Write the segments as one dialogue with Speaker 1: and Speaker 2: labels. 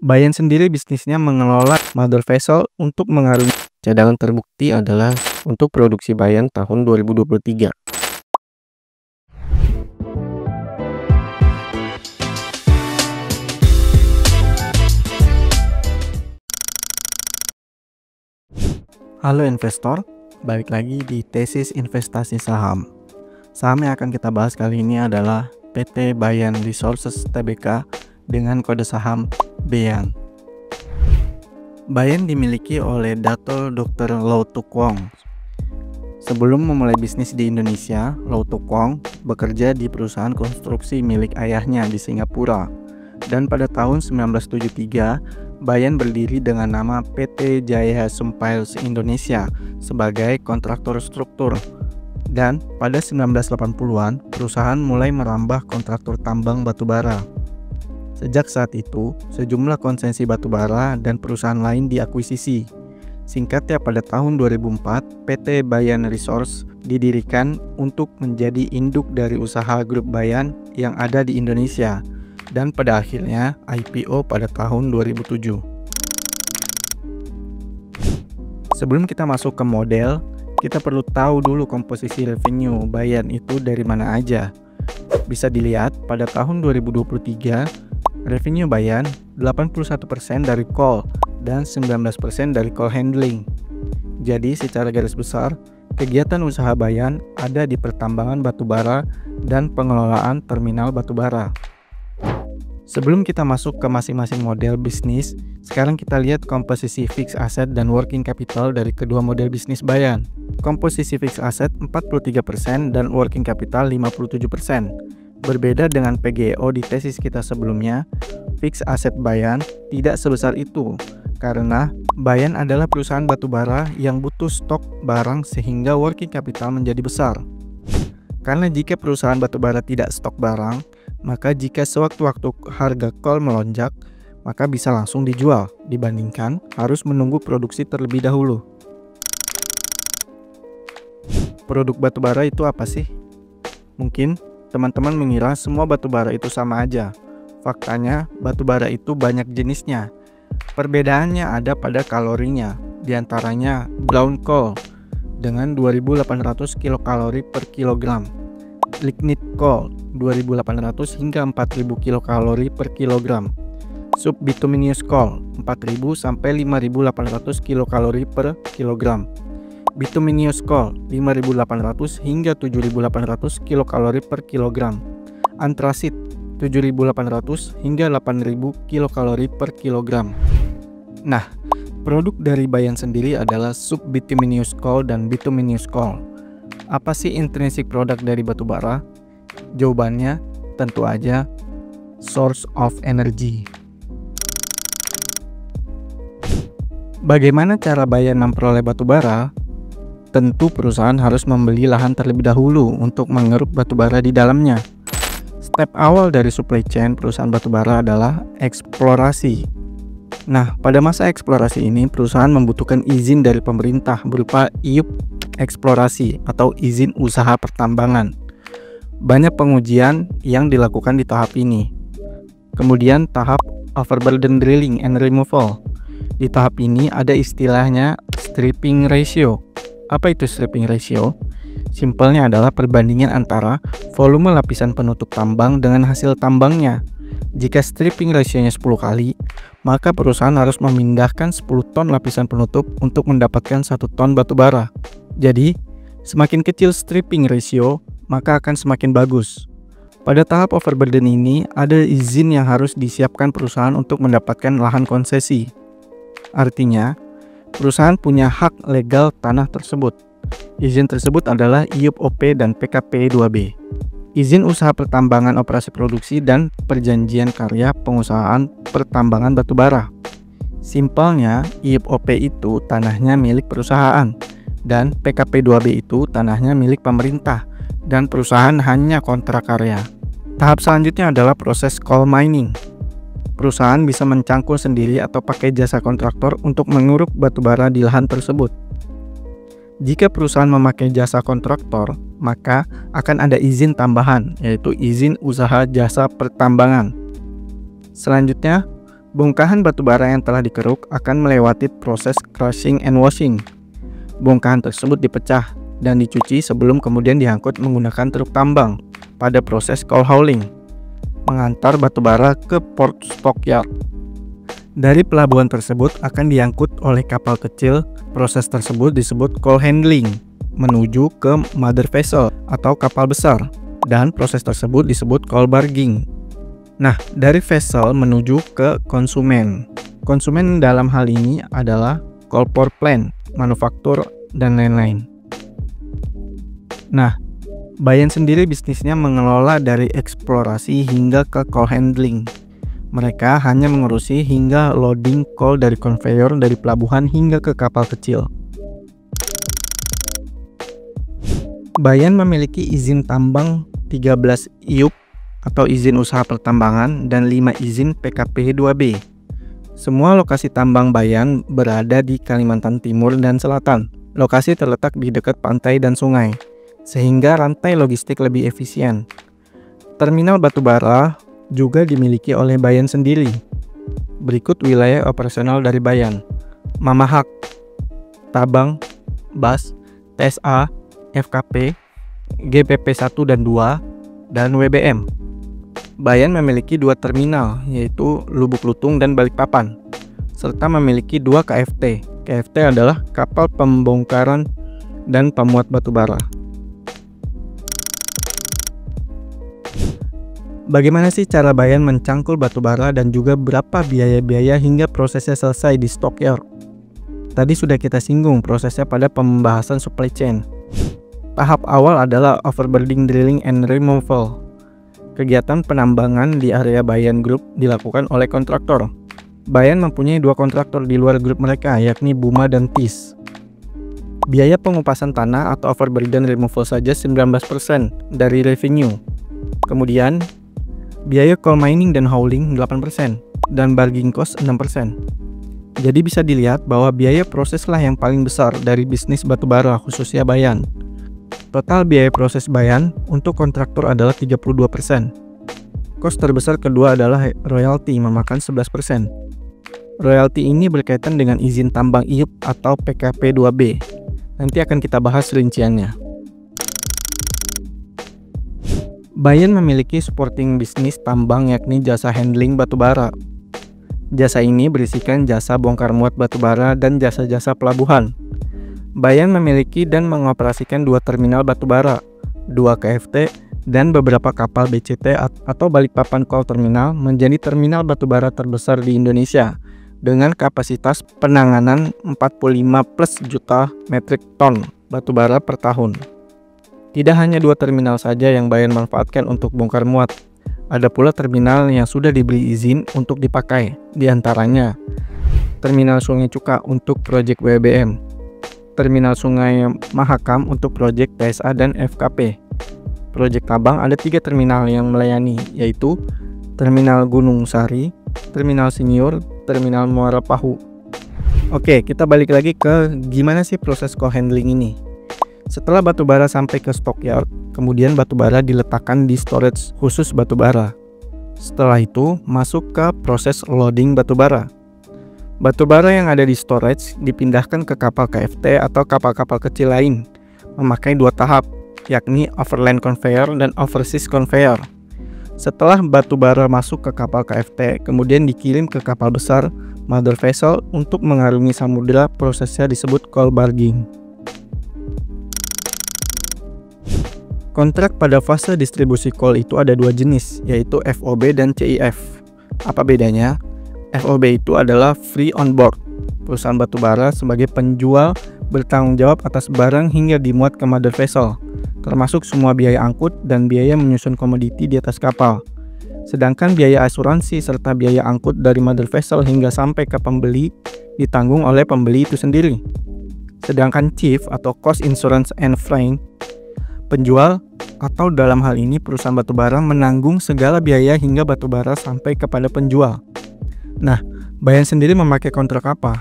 Speaker 1: Bayan sendiri bisnisnya mengelola mother vessel untuk mengarungi
Speaker 2: Cadangan terbukti adalah untuk produksi Bayan tahun 2023.
Speaker 1: Halo investor, balik lagi di tesis investasi saham. Saham yang akan kita bahas kali ini adalah PT Bayan Resources Tbk dengan kode saham BEAN. Bayan dimiliki oleh Dato Dr. Lau Tuk Wong. Sebelum memulai bisnis di Indonesia, Lau Tuk Wong bekerja di perusahaan konstruksi milik ayahnya di Singapura. Dan pada tahun 1973, Bayan berdiri dengan nama PT Jaya Sumpairs Indonesia sebagai kontraktor struktur. Dan pada 1980-an, perusahaan mulai merambah kontraktor tambang batubara. Sejak saat itu, sejumlah konsesi batubara dan perusahaan lain diakuisisi. Singkatnya, pada tahun 2004, PT Bayan Resources didirikan untuk menjadi induk dari usaha grup Bayan yang ada di Indonesia, dan pada akhirnya IPO pada tahun 2007. Sebelum kita masuk ke model, kita perlu tahu dulu komposisi revenue Bayan itu dari mana aja. Bisa dilihat pada tahun 2023, revenue Bayan 81% dari coal dan 19% dari coal handling. Jadi secara garis besar, kegiatan usaha Bayan ada di pertambangan batubara dan pengelolaan terminal batubara. Sebelum kita masuk ke masing-masing model bisnis, sekarang kita lihat komposisi fixed asset dan working capital dari kedua model bisnis Bayan. Komposisi fixed asset 43% dan working capital 57%. Berbeda dengan PGEO di tesis kita sebelumnya, fixed asset Bayan tidak sebesar itu karena Bayan adalah perusahaan batubara yang butuh stok barang sehingga working capital menjadi besar. Karena jika perusahaan batubara tidak stok barang, maka jika sewaktu-waktu harga coal melonjak, maka bisa langsung dijual dibandingkan harus menunggu produksi terlebih dahulu. Produk batubara itu apa sih? Mungkin teman-teman mengira semua batubara itu sama aja. Faktanya, batubara itu banyak jenisnya. Perbedaannya ada pada kalorinya, diantaranya brown coal dengan 2800 kilokalori per kilogram, lignite coal 2800 hingga 4000 kilokalori per kilogram, subbituminous coal 4000 sampai 5800 kilokalori per kilogram, bituminous coal 5800 hingga 7800 kilokalori per kilogram, antrasit 7800 hingga 8000 kilokalori per kilogram. Nah, produk dari Bayan sendiri adalah subbituminous coal dan bituminous coal. Apa sih intrinsic produk dari batubara? Jawabannya tentu aja source of energy. Bagaimana cara Bayan memperoleh batubara? Tentu perusahaan harus membeli lahan terlebih dahulu untuk mengeruk batubara di dalamnya. Step awal dari supply chain perusahaan batubara adalah eksplorasi. Nah, pada masa eksplorasi ini perusahaan membutuhkan izin dari pemerintah berupa IUP eksplorasi atau izin usaha pertambangan. Banyak pengujian yang dilakukan di tahap ini. Kemudian tahap overburden drilling and removal. Di tahap ini ada istilahnya stripping ratio. Apa itu stripping ratio? Simpelnya adalah perbandingan antara volume lapisan penutup tambang dengan hasil tambangnya. Jika stripping ratio-nya 10 kali, maka perusahaan harus memindahkan 10 ton lapisan penutup untuk mendapatkan 1 ton batubara. Jadi, semakin kecil stripping ratio, maka akan semakin bagus. Pada tahap overburden ini, ada izin yang harus disiapkan perusahaan untuk mendapatkan lahan konsesi. Artinya, perusahaan punya hak legal tanah tersebut. Izin tersebut adalah IUP OP dan PKP 2B. Izin usaha pertambangan operasi produksi dan perjanjian karya pengusahaan pertambangan batubara. Simpelnya, IUP OP itu tanahnya milik perusahaan dan PKP 2B itu tanahnya milik pemerintah dan perusahaan hanya kontrak karya. Tahap selanjutnya adalah proses coal mining. Perusahaan bisa mencangkul sendiri atau pakai jasa kontraktor untuk menguruk batubara di lahan tersebut. Jika perusahaan memakai jasa kontraktor, maka akan ada izin tambahan, yaitu izin usaha jasa pertambangan. Selanjutnya, Bongkahan batubara yang telah dikeruk akan melewati proses crushing and washing. Bongkahan tersebut dipecah dan dicuci sebelum kemudian diangkut menggunakan truk tambang pada proses coal hauling, mengantar batubara ke port stockyard. Dari pelabuhan tersebut akan diangkut oleh kapal kecil. Proses tersebut disebut coal handling menuju ke mother vessel atau kapal besar, dan proses tersebut disebut coal barging. Nah, dari vessel menuju ke konsumen. Konsumen dalam hal ini adalah coal power plant, manufaktur, dan lain-lain. Nah, Bayan sendiri bisnisnya mengelola dari eksplorasi hingga ke coal handling. Mereka hanya mengurusi hingga loading coal dari konveyor dari pelabuhan hingga ke kapal kecil. Bayan memiliki izin tambang 13 IUP atau izin usaha pertambangan dan 5 izin PKP 2B. Semua lokasi tambang Bayan berada di Kalimantan Timur dan Selatan. Lokasi terletak di dekat pantai dan sungai, sehingga rantai logistik lebih efisien. Terminal batubara juga dimiliki oleh Bayan sendiri. Berikut wilayah operasional dari Bayan: Mamahak, Tabang, Bas, TSA, FKP, GPP 1 dan 2, dan WBM. Bayan memiliki 2 terminal, yaitu Lubuk Lutung dan Balikpapan, serta memiliki 2 KFT. KFT adalah kapal pembongkaran dan pemuat batubara. Bagaimana sih cara Bayan mencangkul batubara dan juga berapa biaya-biaya hingga prosesnya selesai di stockyard? Tadi sudah kita singgung prosesnya pada pembahasan supply chain. Tahap awal adalah overburden drilling and removal. Kegiatan penambangan di area Bayan Group dilakukan oleh kontraktor. Bayan mempunyai 2 kontraktor di luar grup mereka, yakni Buma dan TIS. Biaya pengupasan tanah atau overburden removal saja 19% dari revenue. Kemudian, biaya coal mining dan hauling 8% dan barging cost 6%. Jadi bisa dilihat bahwa biaya proseslah yang paling besar dari bisnis batubara khususnya Bayan. Total biaya proses Bayan untuk kontraktor adalah 32%. Kos terbesar kedua adalah royalti memakan 11%. Royalti ini berkaitan dengan izin tambang IUP atau PKP 2B. Nanti akan kita bahas rinciannya. Bayan memiliki supporting bisnis tambang yakni jasa handling batubara. Jasa ini berisikan jasa bongkar muat batubara dan jasa-jasa pelabuhan. Bayan memiliki dan mengoperasikan 2 terminal batubara, 2 KFT, dan beberapa kapal BCT atau Balikpapan Coal Terminal menjadi terminal batubara terbesar di Indonesia dengan kapasitas penanganan 45+ juta metrik ton batubara per tahun. Tidak hanya 2 terminal saja yang Bayan manfaatkan untuk bongkar muat, ada pula terminal yang sudah diberi izin untuk dipakai, diantaranya Terminal Sungai Cuka untuk proyek WBM, Terminal Sungai Mahakam untuk proyek TSA dan FKP. Proyek Tabang ada 3 terminal yang melayani, yaitu Terminal Gunung Sari, Terminal Senior, Terminal Muara Pahu. Oke, kita balik lagi ke gimana sih proses coal handling ini. Setelah batubara sampai ke stockyard, kemudian batubara diletakkan di storage khusus batubara. Setelah itu, masuk ke proses loading batubara. Batubara yang ada di storage dipindahkan ke kapal KFT atau kapal-kapal kecil lain, memakai 2 tahap, yakni overland conveyor dan overseas conveyor. Setelah batubara masuk ke kapal KFT, kemudian dikirim ke kapal besar, mother vessel, untuk mengarungi samudera. Prosesnya disebut coal barging. Kontrak pada fase distribusi coal itu ada 2 jenis, yaitu FOB dan CIF. Apa bedanya? FOB itu adalah free on board. Perusahaan batubara sebagai penjual bertanggung jawab atas barang hingga dimuat ke mother vessel, termasuk semua biaya angkut dan biaya menyusun komoditi di atas kapal. Sedangkan biaya asuransi serta biaya angkut dari mother vessel hingga sampai ke pembeli ditanggung oleh pembeli itu sendiri. Sedangkan CIF atau cost insurance and freight, penjual atau dalam hal ini perusahaan batubara menanggung segala biaya hingga batubara sampai kepada penjual. Nah, Bayan sendiri memakai kontrak apa?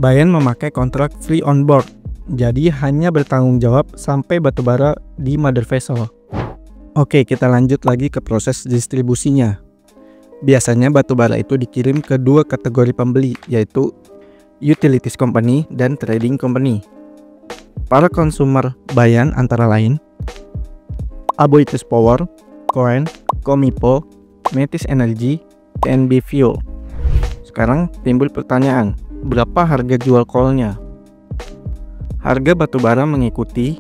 Speaker 1: Bayan memakai kontrak free on board, jadi hanya bertanggung jawab sampai batubara di mother vessel. Oke, kita lanjut lagi ke proses distribusinya. Biasanya batubara itu dikirim ke dua kategori pembeli, yaitu utilities company dan trading company. Para konsumer bayan antara lain Aboitiz Power, Coen, Comipo, Metis Energy, TNB Fuel. Sekarang timbul pertanyaan, berapa harga jual coalnya? Harga batubara mengikuti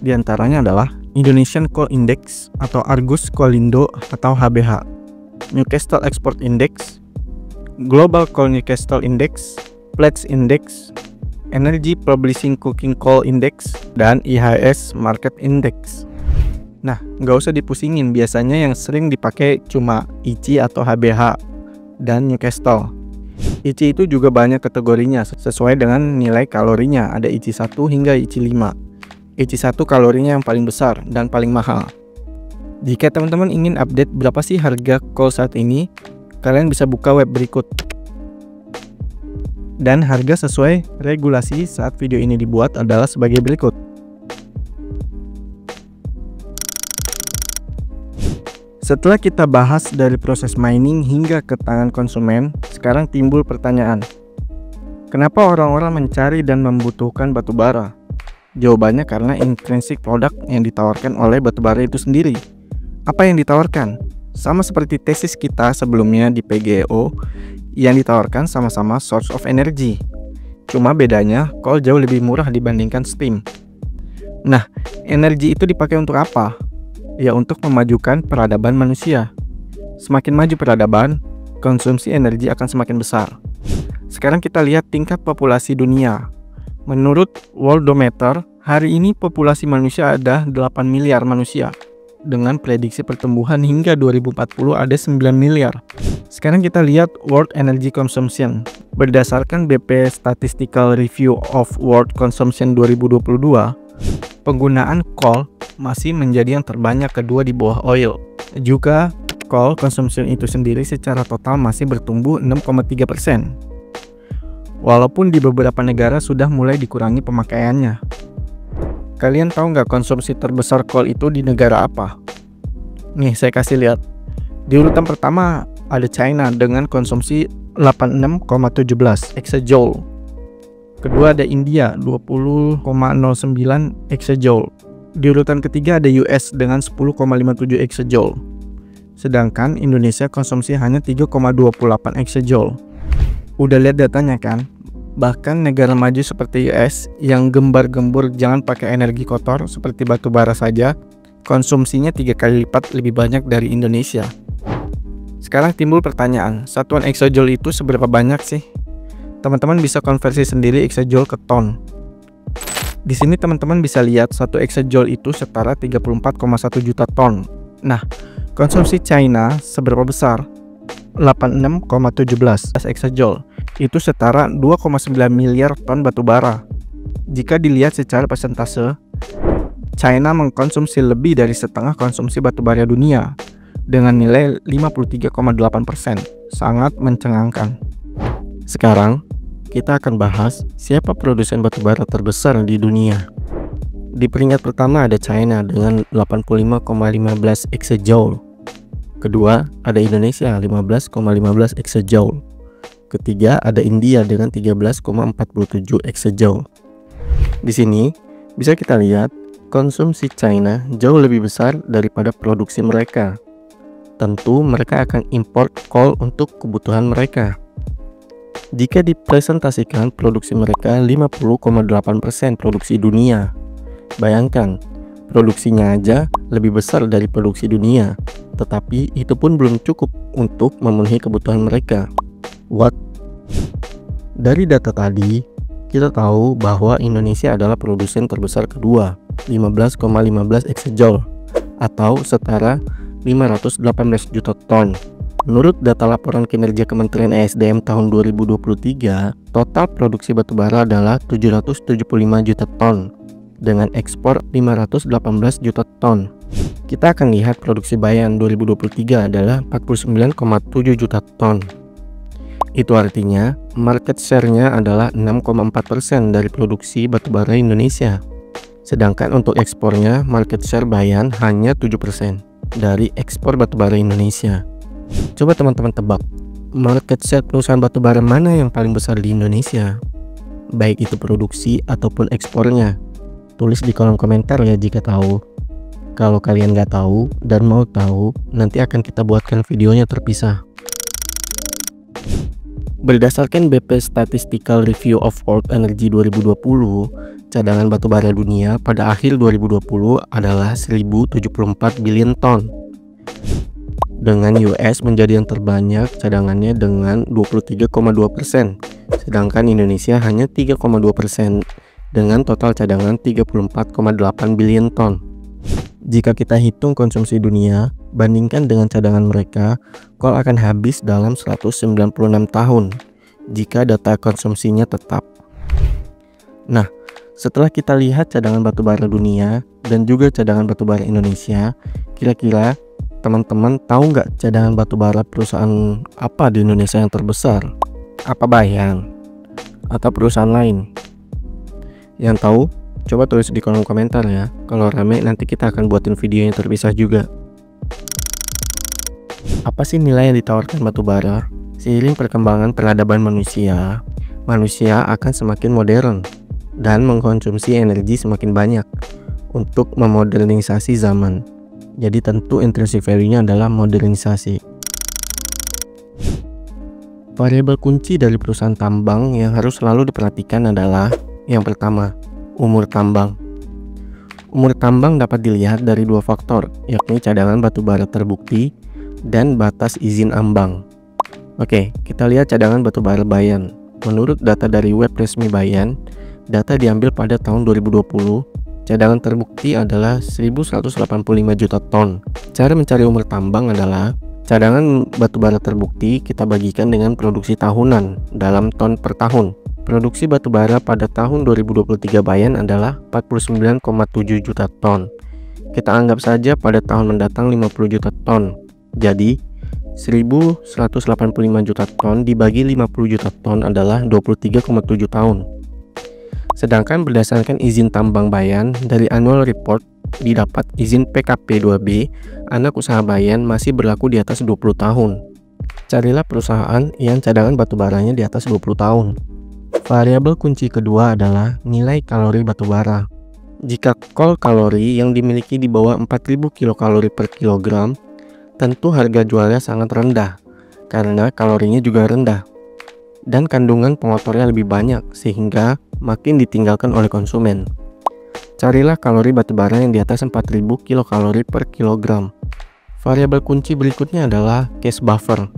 Speaker 1: diantaranya adalah Indonesian Coal Index atau Argus Coalindo atau HBH, Newcastle Export Index, Global Coal Newcastle Index, Platts Index, Energy Publishing Coking Coal Index, dan IHS Market Index. Nah, nggak usah dipusingin, biasanya yang sering dipakai cuma ICI atau HBH dan Newcastle. ICI itu juga banyak kategorinya sesuai dengan nilai kalorinya, ada ICI 1 hingga ICI 5. ICI 1 kalorinya yang paling besar dan paling mahal. Jika teman-teman ingin update berapa sih harga coal saat ini, kalian bisa buka web berikut. Dan harga sesuai regulasi saat video ini dibuat adalah sebagai berikut. Setelah kita bahas dari proses mining hingga ke tangan konsumen, sekarang timbul pertanyaan, kenapa orang-orang mencari dan membutuhkan batubara? Jawabannya karena intrinsic product yang ditawarkan oleh batubara itu sendiri. Apa yang ditawarkan? Sama seperti tesis kita sebelumnya di PGEO, yang ditawarkan sama-sama source of energy. Cuma bedanya, coal jauh lebih murah dibandingkan steam. Nah, energi itu dipakai untuk apa? Ya, untuk memajukan peradaban manusia. Semakin maju peradaban, konsumsi energi akan semakin besar. Sekarang kita lihat tingkat populasi dunia. Menurut Worldometer, hari ini populasi manusia ada 8 miliar manusia. Dengan prediksi pertumbuhan hingga 2040 ada 9 miliar. Sekarang kita lihat World Energy Consumption. Berdasarkan BP Statistical Review of World Consumption 2022, penggunaan coal masih menjadi yang terbanyak kedua di bawah oil. Juga coal consumption itu sendiri secara total masih bertumbuh 6,3%. Walaupun di beberapa negara sudah mulai dikurangi pemakaiannya. Kalian tahu nggak konsumsi terbesar coal itu di negara apa? Nih, saya kasih lihat. Di urutan pertama ada China dengan konsumsi 86,17 exajoule. Kedua ada India 20,09 exajoule. Di urutan ketiga ada US dengan 10,57 exajoule. Sedangkan Indonesia konsumsi hanya 3,28 exajoule. Udah lihat datanya kan? Bahkan negara maju seperti US yang gembar-gembur jangan pakai energi kotor seperti batu bara saja, konsumsinya 3 kali lipat lebih banyak dari Indonesia. Sekarang timbul pertanyaan, satuan exajoule itu seberapa banyak sih? Teman-teman bisa konversi sendiri exajoule ke ton. Di sini teman-teman bisa lihat 1 exajoule itu setara 34,1 juta ton. Nah, konsumsi China seberapa besar? 86,17 exajoule. Itu setara 2,9 miliar ton batu bara. Jika dilihat secara persentase, China mengkonsumsi lebih dari setengah konsumsi batu bara dunia dengan nilai 53,8%. Sangat mencengangkan. Sekarang kita akan bahas siapa produsen batubara terbesar di dunia. Di peringkat pertama ada China dengan 85,15 exajoule. Kedua ada Indonesia 15,15 exajoule. Ketiga ada India dengan 13,47 exajoule. Di sini bisa kita lihat konsumsi China jauh lebih besar daripada produksi mereka. Tentu mereka akan import coal untuk kebutuhan mereka. Jika dipresentasikan produksi mereka 50,8% produksi dunia. Bayangkan, produksinya aja lebih besar dari produksi dunia, tetapi itu pun belum cukup untuk memenuhi kebutuhan mereka. What? Dari data tadi, kita tahu bahwa Indonesia adalah produsen terbesar kedua, 15,15 exajoule atau setara 518 juta ton. Menurut data laporan kinerja Kementerian ESDM tahun 2023, total produksi batubara adalah 775 juta ton dengan ekspor 518 juta ton. Kita akan lihat produksi bayan 2023 adalah 49,7 juta ton. Itu artinya market share-nya adalah 6,4% dari produksi batubara Indonesia. Sedangkan untuk ekspornya market share bayan hanya 7% dari ekspor batubara Indonesia.
Speaker 2: Coba teman-teman tebak, market share perusahaan batubara mana yang paling besar di Indonesia? Baik itu produksi ataupun ekspornya. Tulis di kolom komentar ya jika tahu. Kalau kalian nggak tahu dan mau tahu, nanti akan kita buatkan videonya terpisah. Berdasarkan BP Statistical Review of World Energy 2020, cadangan batubara dunia pada akhir 2020 adalah 1074 billion ton. Dengan US menjadi yang terbanyak cadangannya dengan 23,2%, sedangkan Indonesia hanya 3,2% dengan total cadangan 34,8 billion ton. Jika kita hitung konsumsi dunia, bandingkan dengan cadangan mereka, kol akan habis dalam 196 tahun jika data konsumsinya tetap. Nah, setelah kita lihat cadangan batubara dunia dan juga cadangan batubara Indonesia, kira-kira teman-teman tahu nggak cadangan batubara perusahaan apa di Indonesia yang terbesar? Apa Bayan? Atau perusahaan lain? Yang tahu? Coba tulis di kolom komentar ya. Kalau rame nanti kita akan buatin video yang terpisah juga. Apa sih nilai yang ditawarkan batubara? Seiring perkembangan peradaban manusia akan semakin modern dan mengkonsumsi energi semakin banyak untuk memodernisasi zaman. Jadi tentu intrinsic value-nya adalah modernisasi. Variabel kunci dari perusahaan tambang yang harus selalu diperhatikan adalah yang pertama, umur tambang. Umur tambang dapat dilihat dari dua faktor, yakni cadangan batubara terbukti dan batas izin ambang. Oke, kita lihat cadangan batubara Bayan. Menurut data dari web resmi Bayan, data diambil pada tahun 2020, cadangan terbukti adalah 1185 juta ton. Cara mencari umur tambang adalah cadangan batubara terbukti kita bagikan dengan produksi tahunan dalam ton per tahun. Produksi batubara pada tahun 2023 Bayan adalah 49,7 juta ton. Kita anggap saja pada tahun mendatang 50 juta ton. Jadi 1185 juta ton dibagi 50 juta ton adalah 23,7 tahun. Sedangkan berdasarkan izin tambang Bayan dari annual report didapat izin PKP 2B, anak usaha Bayan masih berlaku di atas 20 tahun. Carilah perusahaan yang cadangan batubaranya di atas 20 tahun. Variabel kunci kedua adalah nilai kalori batubara. Jika kol kalori yang dimiliki di bawah 4000 kilokalori per kilogram, tentu harga jualnya sangat rendah karena kalorinya juga rendah dan kandungan pengotornya lebih banyak sehingga makin ditinggalkan oleh konsumen. Carilah kalori batubara yang di atas 4000 kilokalori per kilogram. Variabel kunci berikutnya adalah cash buffer.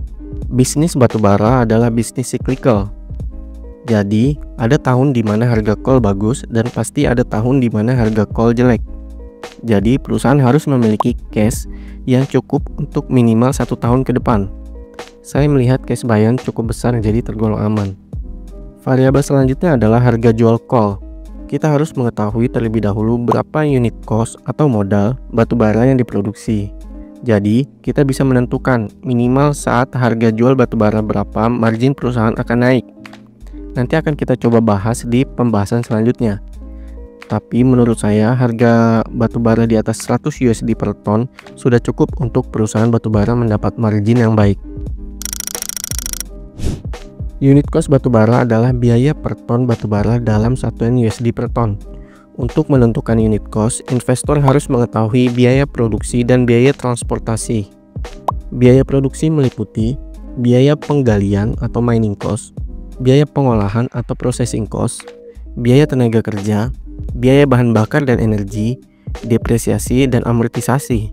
Speaker 2: Bisnis batubara adalah bisnis cyclical. Jadi, ada tahun di mana harga kol bagus dan pasti ada tahun di mana harga kol jelek. Jadi, perusahaan harus memiliki cash yang cukup untuk minimal 1 tahun ke depan. Saya melihat cash Bayan cukup besar jadi tergolong aman. Variabel selanjutnya adalah harga jual kol. Kita harus mengetahui terlebih dahulu berapa unit cost atau modal batubara yang diproduksi. Jadi, kita bisa menentukan minimal saat harga jual batubara berapa margin perusahaan akan naik. Nanti akan kita coba bahas di pembahasan selanjutnya. Tapi menurut saya harga batubara di atas 100 USD per ton sudah cukup untuk perusahaan batubara mendapat margin yang baik. Unit cost batubara adalah biaya per ton batubara dalam satuan USD per ton. Untuk menentukan unit cost, investor harus mengetahui biaya produksi dan biaya transportasi. Biaya produksi meliputi biaya penggalian atau mining cost, biaya pengolahan atau processing cost, biaya tenaga kerja, biaya bahan bakar dan energi, depresiasi dan amortisasi.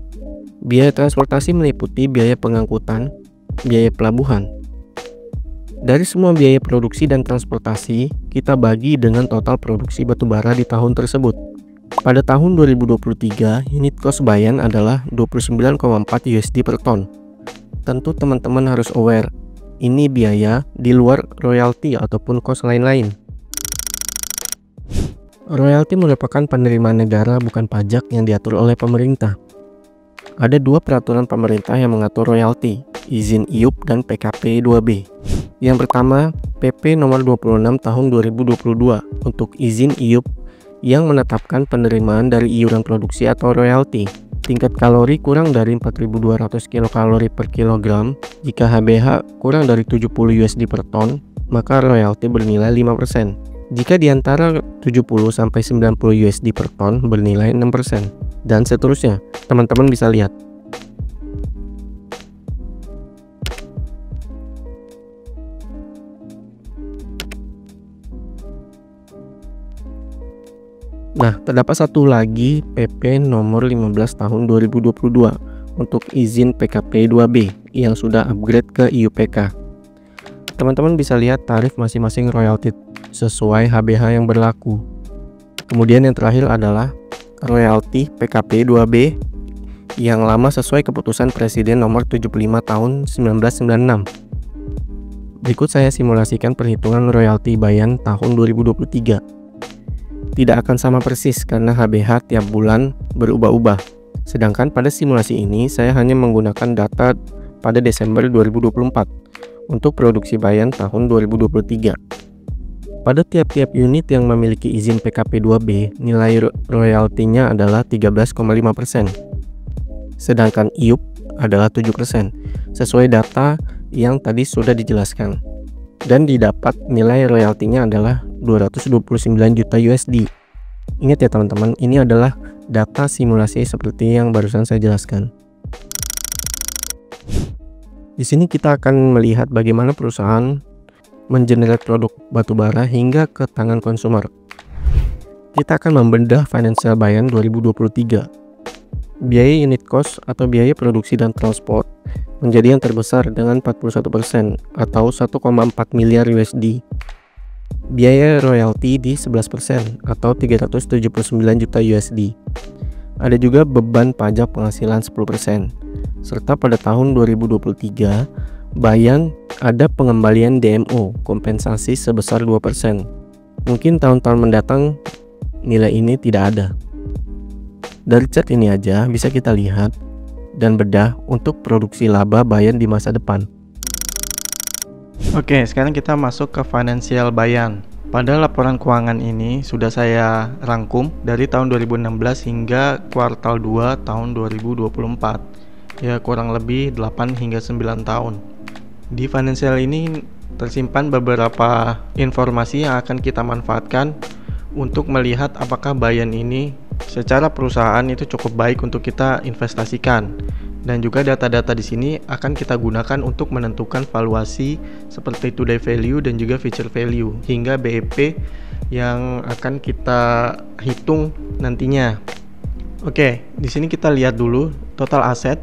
Speaker 2: Biaya transportasi meliputi biaya pengangkutan, biaya pelabuhan. Dari semua biaya produksi dan transportasi, kita bagi dengan total produksi batubara di tahun tersebut. Pada tahun 2023, unit cost Bayan adalah 29,4 USD per ton. Tentu teman-teman harus aware, ini biaya di luar royalti ataupun cost lain-lain. Royalti merupakan penerimaan negara bukan pajak yang diatur oleh pemerintah. Ada dua peraturan pemerintah yang mengatur royalti, izin IUP dan PKP 2B. Yang pertama, PP nomor 26 tahun 2022 untuk izin IUP yang menetapkan penerimaan dari iuran produksi atau royalti. tingkat kalori kurang dari 4.200 kilokalori per kilogram, jika HBH kurang dari 70 USD per ton, maka royalti bernilai 5%. Jika di antara 70 sampai 90 USD per ton bernilai 6%, dan seterusnya. Teman-teman bisa lihat. Nah, terdapat satu lagi PP nomor 15 tahun 2022 untuk izin PKP 2B yang sudah upgrade ke IUPK. Teman-teman bisa lihat tarif masing-masing royalti sesuai HBH yang berlaku. Kemudian yang terakhir adalah royalti PKP 2B yang lama sesuai keputusan Presiden nomor 75 tahun 1996. Berikut saya simulasikan perhitungan royalti Bayan tahun 2023. Tidak akan sama persis karena HBH tiap bulan berubah-ubah. Sedangkan pada simulasi ini saya hanya menggunakan data pada Desember 2024 untuk produksi Bayan tahun 2023. Pada tiap-tiap unit yang memiliki izin PKP 2B, nilai royaltinya adalah 13,5%. Sedangkan IUP adalah 7%, sesuai data yang tadi sudah dijelaskan. Dan didapat nilai royaltinya adalah 229 juta USD. Ingat ya teman-teman, ini adalah data simulasi seperti yang barusan saya jelaskan. Di sini kita akan melihat bagaimana perusahaan mengenerate produk batubara hingga ke tangan konsumer. Kita akan membedah financial Bayan 2023. Biaya unit cost atau biaya produksi dan transport menjadi yang terbesar dengan 41% atau 1,4 miliar USD. Biaya royalti di 11% atau 379 juta USD. Ada juga beban pajak penghasilan 10%. Serta pada tahun 2023, Bayan ada pengembalian DMO kompensasi sebesar 2%. Mungkin tahun-tahun mendatang nilai ini tidak ada. Dari chart ini aja bisa kita lihat dan bedah untuk produksi laba Bayan di masa depan.
Speaker 1: Oke, sekarang kita masuk ke financial Bayan. Pada laporan keuangan ini sudah saya rangkum dari tahun 2016 hingga kuartal 2 tahun 2024. Ya, kurang lebih 8 hingga 9 tahun. Di financial ini tersimpan beberapa informasi yang akan kita manfaatkan untuk melihat apakah Bayan ini secara perusahaan itu cukup baik untuk kita investasikan. Dan juga data-data di sini akan kita gunakan untuk menentukan valuasi seperti today value dan juga future value hingga BEP yang akan kita hitung nantinya. Oke, di sini kita lihat dulu total aset.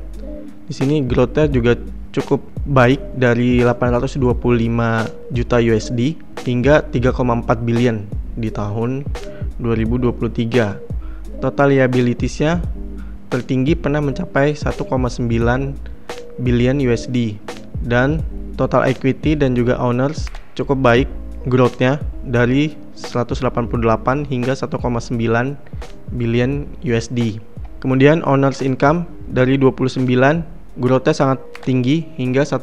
Speaker 1: Di sini growth-nya juga cukup baik dari 825 juta USD hingga 3,4 billion di tahun 2023. Total liabilities-nya tertinggi pernah mencapai 1,9 billion USD dan total equity dan juga owners cukup baik growth-nya dari 188 hingga 1,9 billion USD. Kemudian owners income dari 29 growth-nya sangat tinggi hingga 1,2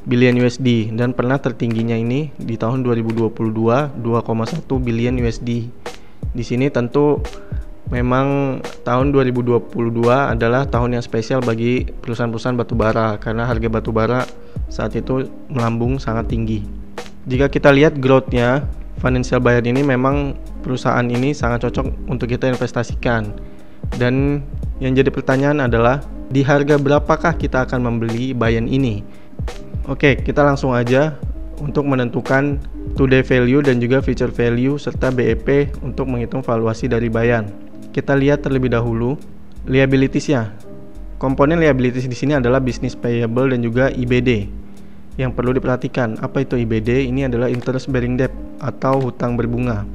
Speaker 1: billion USD dan pernah tertingginya ini di tahun 2022 2,1 billion USD. Di sini tentu memang tahun 2022 adalah tahun yang spesial bagi perusahaan-perusahaan batubara karena harga batubara saat itu melambung sangat tinggi. Jika kita lihat growth-nya, financial Bayan ini memang perusahaan ini sangat cocok untuk kita investasikan. Dan yang jadi pertanyaan adalah di harga berapakah kita akan membeli Bayan ini? Oke, kita langsung aja untuk menentukan today value dan juga future value serta BEP untuk menghitung valuasi dari Bayan. Kita lihat terlebih dahulu liabilities-nya. Komponen liabilities di sini adalah business payable dan juga IBD. Yang perlu diperhatikan, apa itu IBD? Ini adalah interest bearing debt atau hutang berbunga.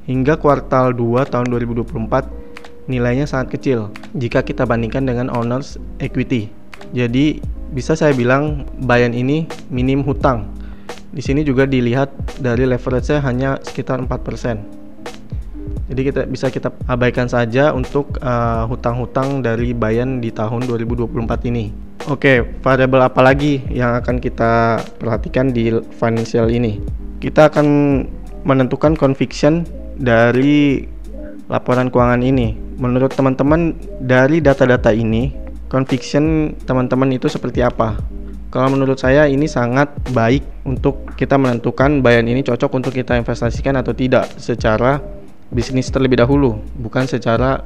Speaker 1: Hingga kuartal 2 tahun 2024 nilainya sangat kecil jika kita bandingkan dengan owners equity. Jadi bisa saya bilang Bayan ini minim hutang. Di sini juga dilihat dari leverage-nya hanya sekitar 4%. Jadi kita abaikan saja untuk hutang-hutang dari Bayan di tahun 2024 ini. Oke, variabel apa lagi yang akan kita perhatikan di financial ini? Kita akan menentukan conviction dari laporan keuangan ini. Menurut teman-teman, dari data-data ini, conviction teman-teman itu seperti apa? Kalau menurut saya ini sangat baik untuk kita menentukan Bayan ini cocok untuk kita investasikan atau tidak secara bisnis terlebih dahulu, bukan secara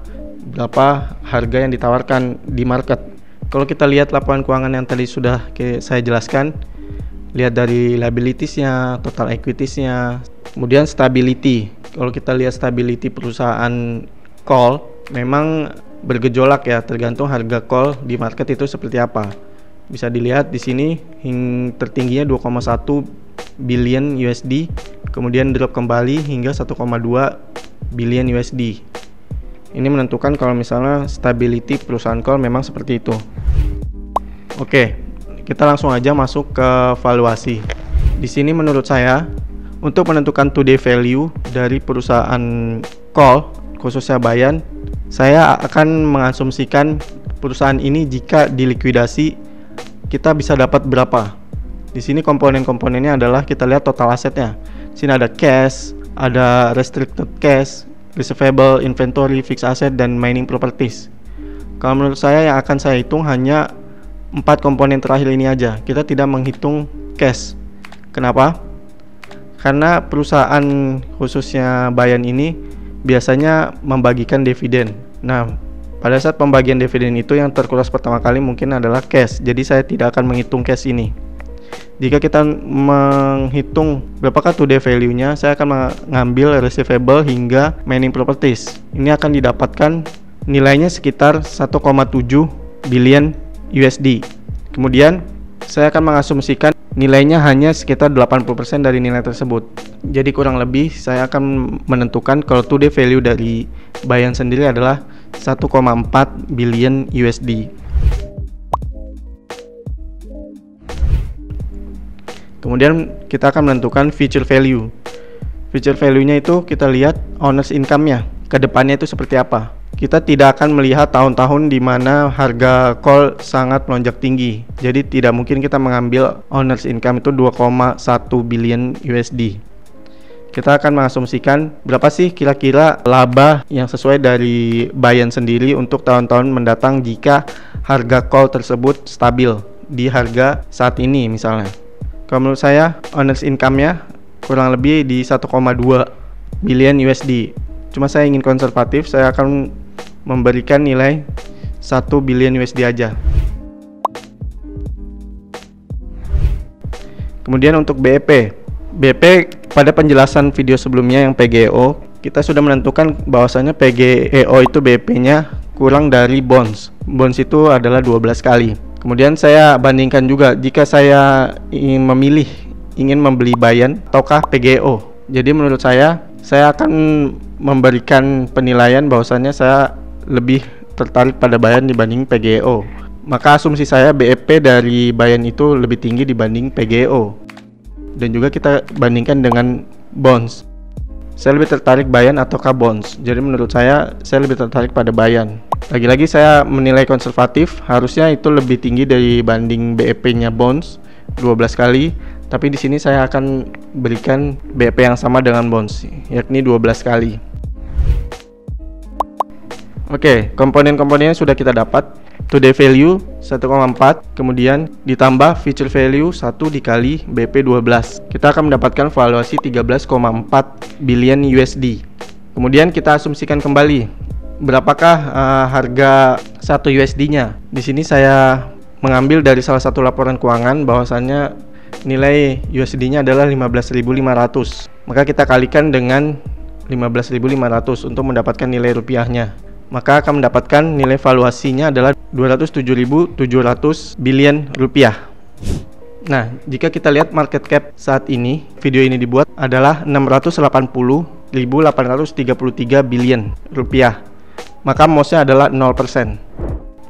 Speaker 1: berapa harga yang ditawarkan di market. Kalau kita lihat laporan keuangan yang tadi sudah saya jelaskan, lihat dari liabilitiesnya, total equitiesnya, kemudian stability. Kalau kita lihat stability perusahaan call, memang bergejolak ya, tergantung harga call di market itu seperti apa. Bisa dilihat di sini tertingginya 2,1 billion USD, kemudian drop kembali hingga 1,2 billion USD. Ini menentukan kalau misalnya stability perusahaan call memang seperti itu. Oke, kita langsung aja masuk ke valuasi. Di sini menurut saya untuk menentukan today value dari perusahaan call khususnya Bayan, saya akan mengasumsikan perusahaan ini jika dilikuidasi kita bisa dapat berapa. Di sini komponen-komponennya adalah kita lihat total asetnya. Di sini ada cash, ada restricted cash, receivable, inventory, fixed asset, dan mining properties. Kalau menurut saya yang akan saya hitung hanya 4 komponen terakhir ini aja. Kita tidak menghitung cash. Kenapa? Karena perusahaan khususnya Bayan ini biasanya membagikan dividen. Nah, pada saat pembagian dividen itu yang terkuras pertama kali mungkin adalah cash. Jadi saya tidak akan menghitung cash ini. Jika kita menghitung berapakah today value-nya, saya akan mengambil receivable hingga mining properties. Ini akan didapatkan nilainya sekitar 1,7 billion USD. Kemudian saya akan mengasumsikan nilainya hanya sekitar 80% dari nilai tersebut. Jadi kurang lebih saya akan menentukan kalau today value dari Bayan sendiri adalah 1,4 billion USD. Kemudian kita akan menentukan future value. Future value-nya itu kita lihat owner's income-nya. Kedepannya itu seperti apa? Kita tidak akan melihat tahun-tahun di mana harga call sangat melonjak tinggi. Jadi tidak mungkin kita mengambil owner's income itu 2,1 billion USD. Kita akan mengasumsikan berapa sih kira-kira laba yang sesuai dari Bayan sendiri untuk tahun-tahun mendatang jika harga call tersebut stabil di harga saat ini misalnya. Kalau menurut saya owner's income-nya kurang lebih di 1,2 billion USD. Cuma saya ingin konservatif, saya akan memberikan nilai 1 billion USD aja. Kemudian untuk BEP pada penjelasan video sebelumnya yang PGEO, kita sudah menentukan bahwasanya PGEO itu BEP-nya kurang dari bonds. Bonds itu adalah 12 kali. Kemudian saya bandingkan juga jika saya ingin membeli Bayan ataukah PGEO. Jadi menurut saya akan memberikan penilaian bahwasannya saya lebih tertarik pada Bayan dibanding PGEO. Maka asumsi saya BEP dari Bayan itu lebih tinggi dibanding PGEO. Dan juga kita bandingkan dengan bonds. Saya lebih tertarik Bayan ataukah bonds. Jadi menurut saya lebih tertarik pada Bayan. Lagi-lagi saya menilai konservatif, harusnya itu lebih tinggi dibanding BEP-nya bonds 12 kali. Tapi di sini saya akan berikan BEP yang sama dengan bonds, yakni 12 kali. Oke, komponen-komponennya sudah kita dapat. Today value 1,4, kemudian ditambah future value 1 dikali BP 12. Kita akan mendapatkan valuasi 13,4 billion USD. Kemudian kita asumsikan kembali berapakah harga 1 USD-nya. Di sini saya mengambil dari salah satu laporan keuangan bahwasannya nilai USD-nya adalah 15.500. Maka kita kalikan dengan 15.500 untuk mendapatkan nilai rupiahnya. Maka akan mendapatkan nilai valuasinya adalah 207.700 billion rupiah. Nah, jika kita lihat market cap saat ini, video ini dibuat adalah 680.833 billion rupiah. Maka MOS-nya adalah 0%.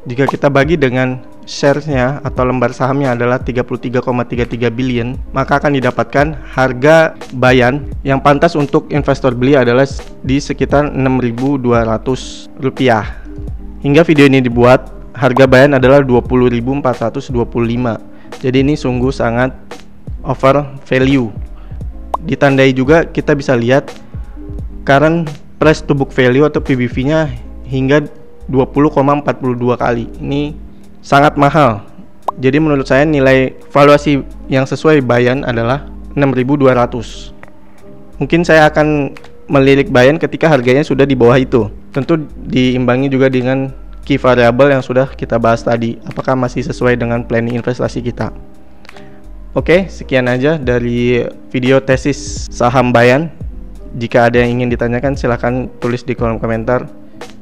Speaker 1: Jika kita bagi dengan shares-nya atau lembar sahamnya adalah 33,33 billion, maka akan didapatkan harga Bayan yang pantas untuk investor beli adalah di sekitar 6.200 rupiah. Hingga video ini dibuat, harga Bayan adalah 20.425. Jadi ini sungguh sangat over value. Ditandai juga kita bisa lihat current price to book value atau PBV-nya hingga 20,42 kali. Ini sangat mahal. Jadi menurut saya nilai valuasi yang sesuai Bayan adalah 6.200. Mungkin saya akan melirik Bayan ketika harganya sudah di bawah itu. Tentu diimbangi juga dengan key variable yang sudah kita bahas tadi. Apakah masih sesuai dengan planning investasi kita? Oke, sekian aja dari video tesis saham Bayan. Jika ada yang ingin ditanyakan, silahkan tulis di kolom komentar.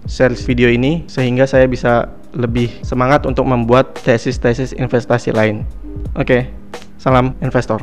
Speaker 1: Share video ini sehingga saya bisa lebih semangat untuk membuat tesis-tesis investasi lain. Oke, salam investor.